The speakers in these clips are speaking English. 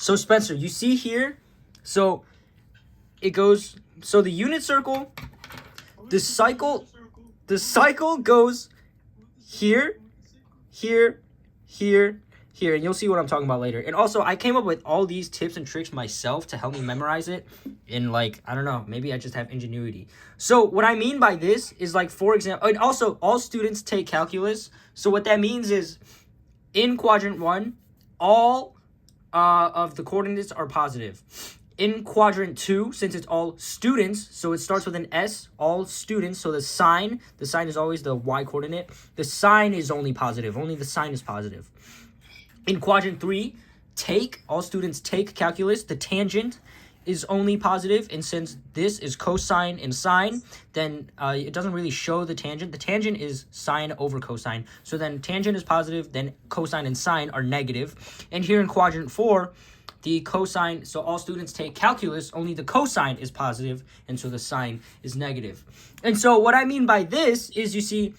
So Spencer, you see here, so it goes, so the unit circle, the cycle goes here, here, here, here, and you'll see what I'm talking about later. And also, I came up with all these tips and tricks myself to help me memorize it in, like, I don't know, maybe I just have ingenuity. So what I mean by this is, like, for example, and also all students take calculus. So what that means is in quadrant 1, all of the coordinates are positive. In quadrant 2, since it's all students, so it starts with an S, all students, so the sign is always the Y coordinate. The sign is only positive. Only the sign is positive. In quadrant 3, all students take calculus. The tangent is only positive, and since this is cosine and sine, then it doesn't really show the tangent. The tangent is sine over cosine. So then tangent is positive, then cosine and sine are negative. And here in quadrant 4, the cosine, so all students take calculus, only the cosine is positive, and so the sine is negative. And so what I mean by this is, you see,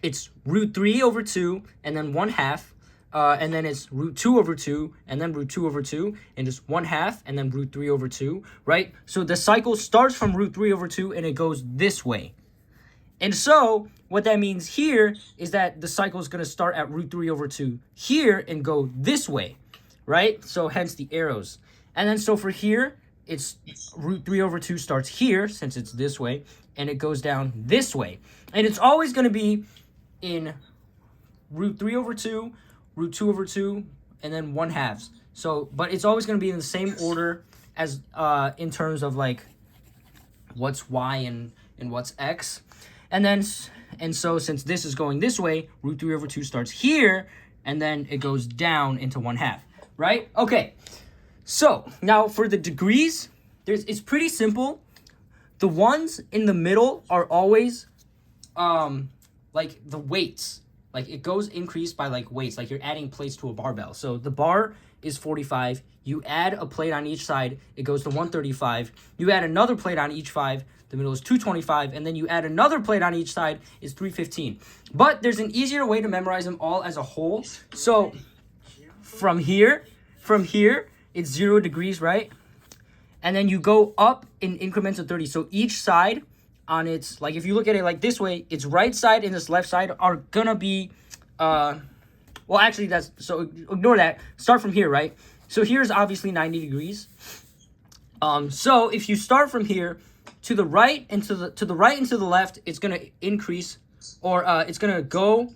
it's root 3 over 2, and then 1/2. And then it's root 2 over 2, and then root 2 over 2, and just 1/2, and then root 3 over 2, right? So the cycle starts from root 3 over 2, and it goes this way. And so what that means here is that the cycle is going to start at root 3 over 2 here and go this way, right? So hence the arrows. And then so for here, it's root 3 over 2 starts here, since it's this way, and it goes down this way. And it's always going to be in root 3 over 2, root 2 over 2, and then 1/2. So, but it's always going to be in the same order as in terms of, like, what's y and what's x. And so since this is going this way, root 3 over 2 starts here, and then it goes down into 1/2, right? Okay, so now for the degrees, it's pretty simple. The ones in the middle are always like the weights. Like, it goes increased by, like, weights. Like, you're adding plates to a barbell. So the bar is 45. You add a plate on each side, it goes to 135. You add another plate on each 5, the middle is 225. And then you add another plate on each side, is 315. But there's an easier way to memorize them all as a whole. So from here, it's 0 degrees, right? And then you go up in increments of 30. So each side on its, like, if you look at it like this way, its right side and its left side are gonna be well, actually, that's, so ignore that. Start from here, right? So here's obviously 90 degrees. So if you start from here to the right and to the right and to the left, it's gonna increase, or it's gonna go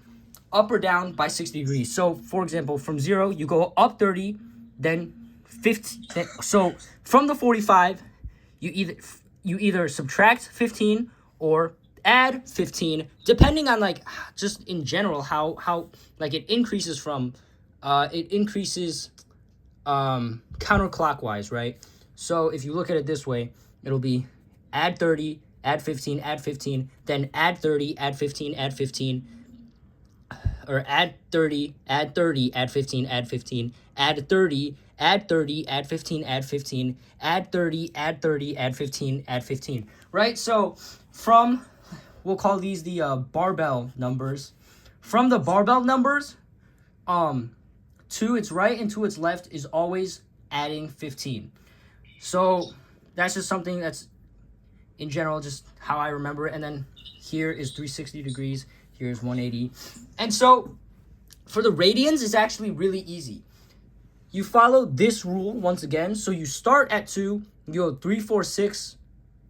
up or down by 60 degrees. So for example, from 0 you go up 30, then 50. So from the 45, you either subtract 15 or add 15, depending on, like, just in general how like it increases from counterclockwise, right? So if you look at it this way, it'll be add 30, add 15, add 15, then add 30, add 15, add 15, or add 30, add 30, add 15, add 15, add 30, add 30, add 15, add 15, add 30, add 30, add 15, add 15, right? So from, we'll call these the barbell numbers. From the barbell numbers, to its right and to its left is always adding 15. So that's just something that's, in general, just how I remember it. And then here is 360 degrees, here's 180. And so for the radians, it's actually really easy. You follow this rule once again. So you start at 2, you go 3, 4, 6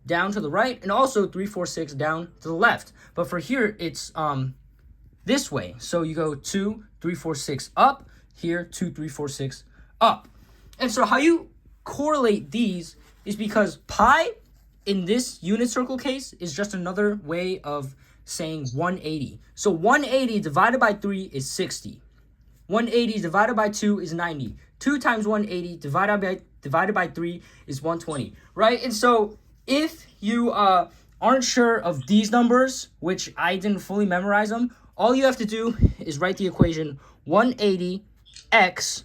down to the right, and also 3, 4, 6 down to the left. But for here, it's this way. So you go 2, 3, 4, 6 up, here 2, 3, 4, 6 up. And so how you correlate these is because pi in this unit circle case is just another way of saying 180. So 180 divided by 3 is 60. 180 divided by 2 is 90. 2 times 180 divided by 3 is 120, right? And so if you aren't sure of these numbers, which I didn't fully memorize them, all you have to do is write the equation 180x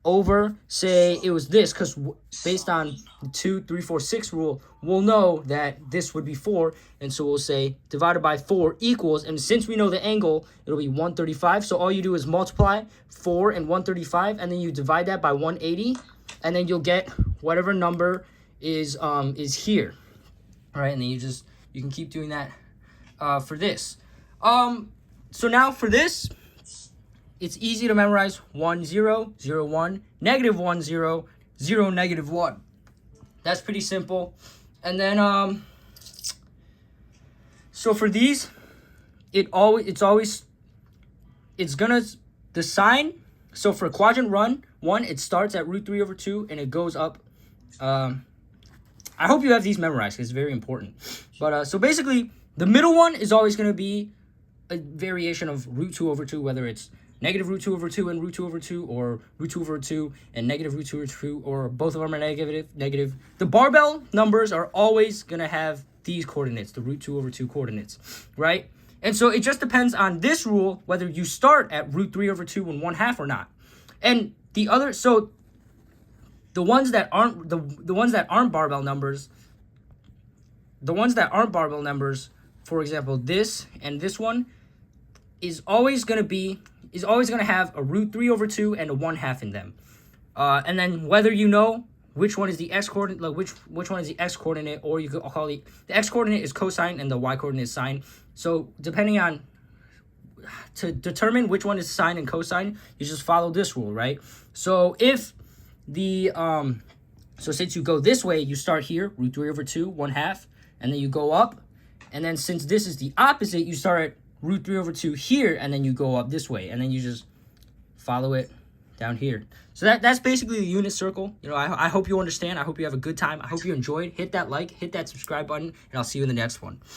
over, say it was this, because based on the 2, 3, 4, 6 rule, we'll know that this would be 4, and so we'll say divided by 4 equals, and since we know the angle, it'll be 135, so all you do is multiply 4 and 135, and then you divide that by 180, and then you'll get whatever number is here. All right, and then you can keep doing that for this. So now for this, it's easy to memorize 1 0 0 1 negative 1 0 0 negative 1. That's pretty simple. And then so for these, it's gonna, the sign. So for quadrant 1, it starts at √3/2 and it goes up. I hope you have these memorized because it's very important. But so basically, the middle one is always going to be a variation of √2/2, whether it's negative √2/2 and √2/2, or √2/2 and negative √2/2, or both of them are negative. The barbell numbers are always going to have these coordinates, the √2/2 coordinates, right? And so it just depends on this rule whether you start at √3/2 and 1/2 or not. And the other, so the ones that aren't the ones that aren't barbell numbers, for example, this and this one is always going to have a √3/2 and a 1/2 in them. And then whether you know which one is the x coordinate, like which one is the x coordinate, or you could call the x coordinate is cosine and the y coordinate is sine. So depending on, to determine which one is sine and cosine, you just follow this rule, right? So if the so since you go this way, you start here, √3/2, 1/2, and then you go up. And then since this is the opposite, you start at √3/2 here, and then you go up this way, and then you just follow it down here. So that's basically the unit circle. You know, I hope you understand. I hope you have a good time. I hope you enjoyed. Hit that like, hit that subscribe button, and I'll see you in the next one.